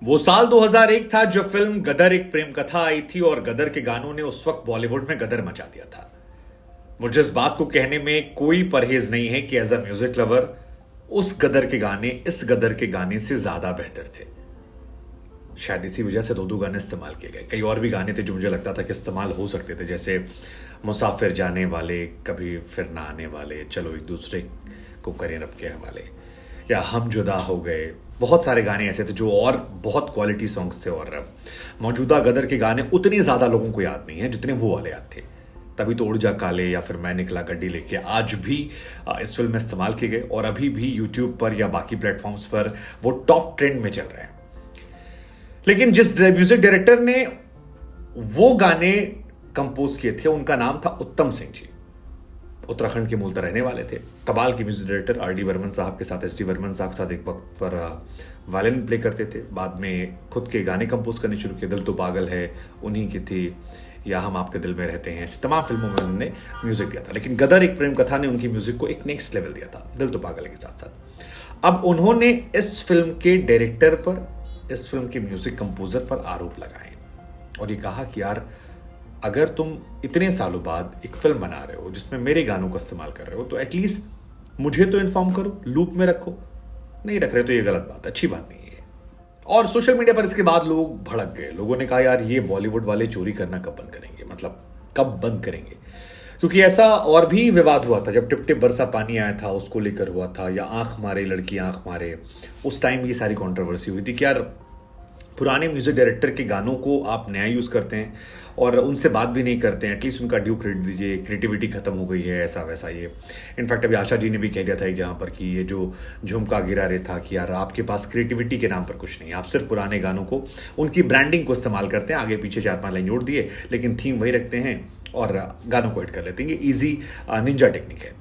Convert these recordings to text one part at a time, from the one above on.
वो साल 2001 था जब फिल्म गदर एक प्रेम कथा आई थी और गदर के गानों ने उस वक्त बॉलीवुड में गदर मचा दिया था। मुझे इस बात को कहने में कोई परहेज नहीं है कि एज अ म्यूजिक लवर उस गदर के गाने इस गदर के गाने से ज्यादा बेहतर थे। शायद इसी वजह से दो गाने इस्तेमाल किए गए। कई और भी गाने थे जो मुझे लगता था कि इस्तेमाल हो सकते थे, जैसे मुसाफिर जाने वाले, कभी फिर ना आने वाले, चलो एक दूसरे को करें रब के हवाले, या हम जुदा हो गए। बहुत सारे गाने ऐसे थे जो और बहुत क्वालिटी सॉन्ग्स थे और मौजूदा गदर के गाने उतने ज्यादा लोगों को याद नहीं है जितने वो वाले याद थे। तभी तो उड़ जा काले या फिर मैं निकला गड्डी लेके आज भी इस फिल्म में इस्तेमाल किए गए और अभी भी यूट्यूब पर या बाकी प्लेटफॉर्म्स पर वो टॉप ट्रेंड में चल रहे हैं। लेकिन जिस म्यूजिक डायरेक्टर ने वो गाने कंपोज किए थे उनका नाम था उत्तम सिंह जी। उत्तराखंड के मूलतः रहने वाले थे। कबाल के म्यूजिक डायरेक्टर आर.डी. बर्मन साहब के साथ, एस.डी. बर्मन साहब के साथ एक वक्त पर वायलिन प्ले करते थे। बाद में खुद के गाने कंपोज करने शुरू किए। दिल तो पागल है उन्हीं की थी, या हम आपके दिल में रहते हैं, तमाम फिल्मों में उन्होंने म्यूजिक दिया था। लेकिन गदर एक प्रेम कथा ने उनकी म्यूजिक को एक नेक्स्ट लेवल दिया था, दिल तो पागल के साथ साथ। अब उन्होंने इस फिल्म के डायरेक्टर पर, इस फिल्म के म्यूजिक कंपोजर पर आरोप लगाए और ये कहा कि यार अगर तुम इतने सालों बाद एक फिल्म बना रहे हो जिसमें मेरे गानों का इस्तेमाल कर रहे हो तो एटलीस्ट मुझे तो इन्फॉर्म करो, लूप में रखो। नहीं रख रहे तो ये गलत बात, अच्छी बात नहीं है। और सोशल मीडिया पर इसके बाद लोग भड़क गए। लोगों ने कहा यार ये बॉलीवुड वाले चोरी करना कब बंद करेंगे, मतलब कब बंद करेंगे। क्योंकि ऐसा और भी विवाद हुआ था जब टिप टिप बरसा पानी आया था, उसको लेकर हुआ था, या आंख मारे लड़की आंख मारे, उस टाइम ये सारी कंट्रोवर्सी हुई थी कि यार पुराने म्यूजिक डायरेक्टर के गानों को आप नया यूज करते हैं और उनसे बात भी नहीं करते हैं, एटलीस्ट उनका ड्यू क्रेडिट दीजिए, क्रिएटिविटी खत्म हो गई है, ऐसा वैसा। ये इनफैक्ट अभी आशा जी ने भी कह दिया था एक जहां पर कि ये जो झुमका गिरा रहे था कि यार आपके पास क्रिएटिविटी के नाम पर कुछ नहीं, आप सिर्फ पुराने गानों को, उनकी ब्रांडिंग को इस्तेमाल करते हैं, आगे पीछे 4-5 लाइन जोड़ दिए लेकिन थीम वही रखते हैं और गानों को हिट कर लेते हैं। ये ईजी निंजा टेक्निक है।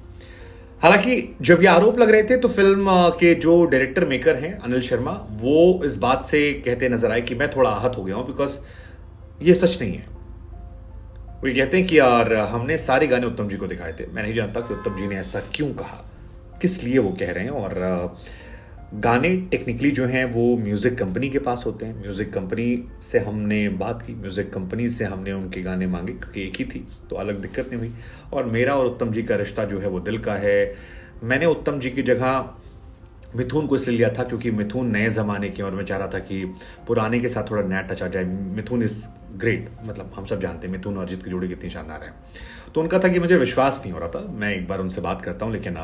हालांकि जब ये आरोप लग रहे थे तो फिल्म के जो डायरेक्टर मेकर हैं अनिल शर्मा, वो इस बात से कहते नजर आए कि मैं थोड़ा आहत हो गया हूं बिकॉज ये सच नहीं है। वो ये कहते हैं कि यार हमने सारे गाने उत्तम जी को दिखाए थे, मैं नहीं जानता कि उत्तम जी ने ऐसा क्यों कहा, किस लिए वो कह रहे हैं। और गाने टेक्निकली जो हैं वो म्यूज़िक कंपनी के पास होते हैं। म्यूज़िक कंपनी से हमने बात की, म्यूज़िक कंपनी से हमने उनके गाने मांगे क्योंकि एक ही थी तो अलग दिक्कत नहीं हुई। और मेरा और उत्तम जी का रिश्ता जो है वो दिल का है। मैंने उत्तम जी की जगह मिथुन को इसलिए लिया था क्योंकि मिथुन नए ज़माने के, और मैं चाह रहा था कि पुराने के साथ थोड़ा नया टच आ जाए। मिथुन इज़ ग्रेट, मतलब हम सब जानते हैं मिथुन और अरिजीत की जोड़ी कितनी शानदार है। तो उनका था कि मुझे विश्वास नहीं हो रहा था, मैं एक बार उनसे बात करता हूँ, लेकिन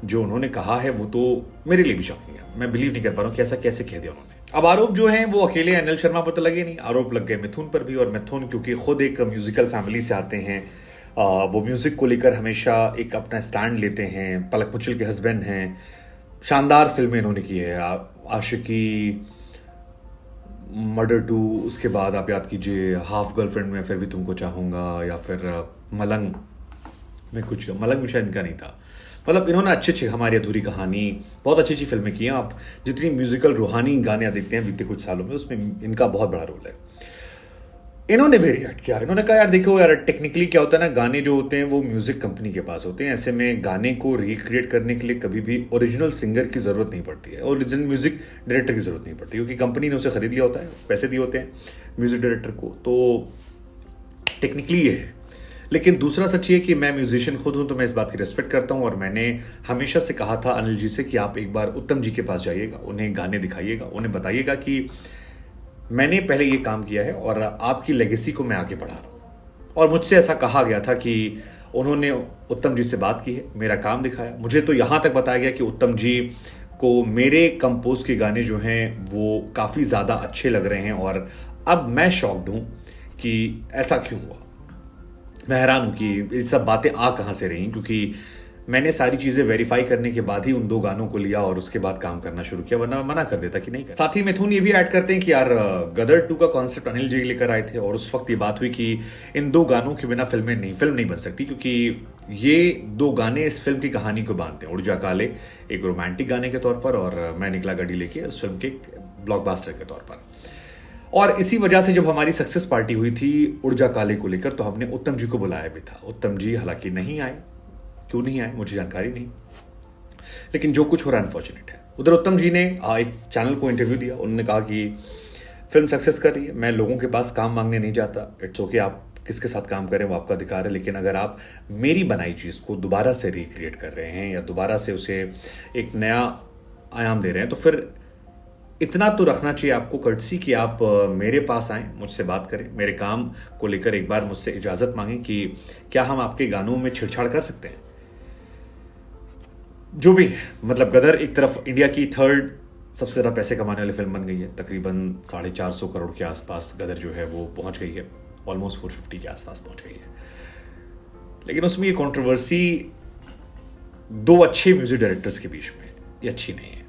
जो उन्होंने कहा है वो तो मेरे लिए भी शॉकिंग है। मैं बिलीव नहीं कर पा रहा हूँ कि ऐसा कैसे कह दिया उन्होंने। अब आरोप जो हैं वो अकेले अनिल शर्मा पर तो लगे नहीं, आरोप लग गए मिथुन पर भी। और मिथुन क्योंकि खुद एक म्यूजिकल फैमिली से आते हैं, वो म्यूजिक को लेकर हमेशा एक अपना स्टैंड लेते हैं। पलक मुचल के हस्बैंड हैं, शानदार फिल्में इन्होंने की है, आशिकी, मर्डर 2, उसके बाद आप याद कीजिए हाफ गर्लफ्रेंड में फिर भी तुमको चाहूँगा, या फिर मलंग में कुछ, मलंग में शायद इनका नहीं था। मतलब इन्होंने अच्छे हमारी अधूरी कहानी, बहुत अच्छी फिल्में की हैं। आप जितनी म्यूजिकल रूहानी गाने देखते हैं बीते कुछ सालों में, उसमें इनका बहुत बड़ा रोल है। इन्होंने भी रिएक्ट किया, इन्होंने कहा यार देखो यार टेक्निकली क्या होता है ना, गाने जो होते हैं वो म्यूजिक कंपनी के पास होते हैं। ऐसे में गाने को रिक्रिएट करने के लिए कभी भी ओरिजिनल सिंगर की जरूरत नहीं पड़ती है, ओरिजिनल म्यूजिक डायरेक्टर की जरूरत नहीं पड़ती, क्योंकि कंपनी ने उसे खरीद लिया होता है, पैसे दिए होते हैं म्यूजिक डायरेक्टर को। तो टेक्निकली ये है। लेकिन दूसरा सच ये कि मैं म्यूजिशियन खुद हूं तो मैं इस बात की रिस्पेक्ट करता हूं, और मैंने हमेशा से कहा था अनिल जी से कि आप एक बार उत्तम जी के पास जाइएगा, उन्हें गाने दिखाइएगा, उन्हें बताइएगा कि मैंने पहले ये काम किया है और आपकी लेगेसी को मैं आगे बढ़ा रहा हूँ। और मुझसे ऐसा कहा गया था कि उन्होंने उत्तम जी से बात की है, मेरा काम दिखाया। मुझे तो यहाँ तक बताया गया कि उत्तम जी को मेरे कंपोज के गाने जो हैं वो काफ़ी ज़्यादा अच्छे लग रहे हैं। और अब मैं शॉक्ड हूँ कि ऐसा क्यों हुआ। मैं हैरान हूँ कि ये सब बातें आ कहाँ से रही, क्योंकि मैंने सारी चीजें वेरीफाई करने के बाद ही उन 2 गानों को लिया और उसके बाद काम करना शुरू किया, वरना मना कर देता कि नहीं कर। साथ ही मिथुन ये भी ऐड करते हैं कि यार गदर 2 का कॉन्सेप्ट अनिल जी लेकर आए थे और उस वक्त ये बात हुई कि इन 2 गानों के बिना फिल्म नहीं बन सकती, क्योंकि ये 2 गाने इस फिल्म की कहानी को बांधते हैं। उड़ जा काले एक रोमांटिक गाने के तौर पर, और मैं निकला गड्डी लेके उस फिल्म के ब्लॉकबस्टर के तौर पर। और इसी वजह से जब हमारी सक्सेस पार्टी हुई थी उड़ जा काले को लेकर, तो हमने उत्तम जी को बुलाया भी था। उत्तम जी हालांकि नहीं आए, क्यों नहीं आए मुझे जानकारी नहीं, लेकिन जो कुछ हो रहा है अनफॉर्चुनेट है। उधर उत्तम जी ने एक चैनल को इंटरव्यू दिया, उन्होंने कहा कि फिल्म सक्सेस कर रही है, मैं लोगों के पास काम मांगने नहीं जाता। इट्स ओके, आप किसके साथ काम करें वो आपका अधिकार है, लेकिन अगर आप मेरी बनाई चीज़ को दोबारा से रिक्रिएट कर रहे हैं या दोबारा से उसे एक नया आयाम दे रहे हैं, तो फिर इतना तो रखना चाहिए आपको कर्टसी कि आप मेरे पास आएँ, मुझसे बात करें, मेरे काम को लेकर एक बार मुझसे इजाज़त मांगें कि क्या हम आपके गानों में छेड़छाड़ कर सकते हैं। जो भी है, मतलब गदर एक तरफ इंडिया की थर्ड सबसे ज़्यादा पैसे कमाने वाली फिल्म बन गई है, तकरीबन 450 करोड़ के आसपास गदर जो है वो पहुंच गई है, ऑलमोस्ट 450 के आसपास पहुंच गई है। लेकिन उसमें ये कंट्रोवर्सी दो अच्छे म्यूजिक डायरेक्टर्स के बीच में ये अच्छी नहीं है।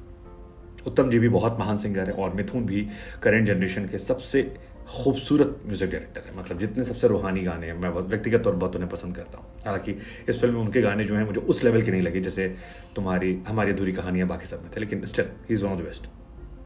उत्तम जी भी बहुत महान सिंगर है और मिथुन भी करंट जनरेशन के सबसे खूबसूरत म्यूजिक डायरेक्टर है। मतलब जितने सबसे रूहानी गाने हैं, मैं व्यक्तिगत तौर पर बहुत उन्हें पसंद करता हूँ। हालांकि इस फिल्म में उनके गाने जो हैं मुझे उस लेवल के नहीं लगे जैसे हमारी अधूरी कहानियां बाकी सब में थे, लेकिन still he is one of the best.